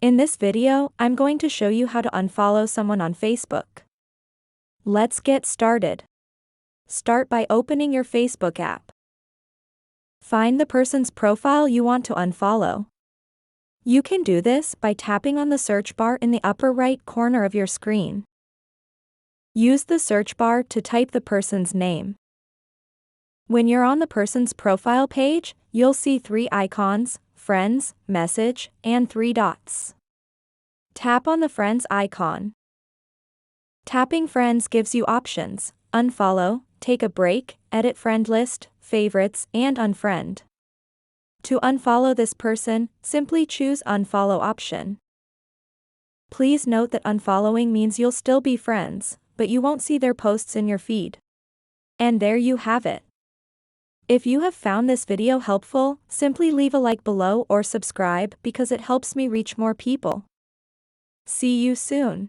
In this video, I'm going to show you how to unfollow someone on Facebook. Let's get started. Start by opening your Facebook app. Find the person's profile you want to unfollow. You can do this by tapping on the search bar in the upper right corner of your screen. Use the search bar to type the person's name. When you're on the person's profile page, you'll see 3 icons: Friends, Message, and 3 dots. Tap on the Friends icon. Tapping Friends gives you options: unfollow, take a break, edit friend list, favorites, and unfriend. To unfollow this person, simply choose Unfollow option. Please note that unfollowing means you'll still be friends, but you won't see their posts in your feed. And there you have it. If you have found this video helpful, simply leave a like below or subscribe because it helps me reach more people. See you soon.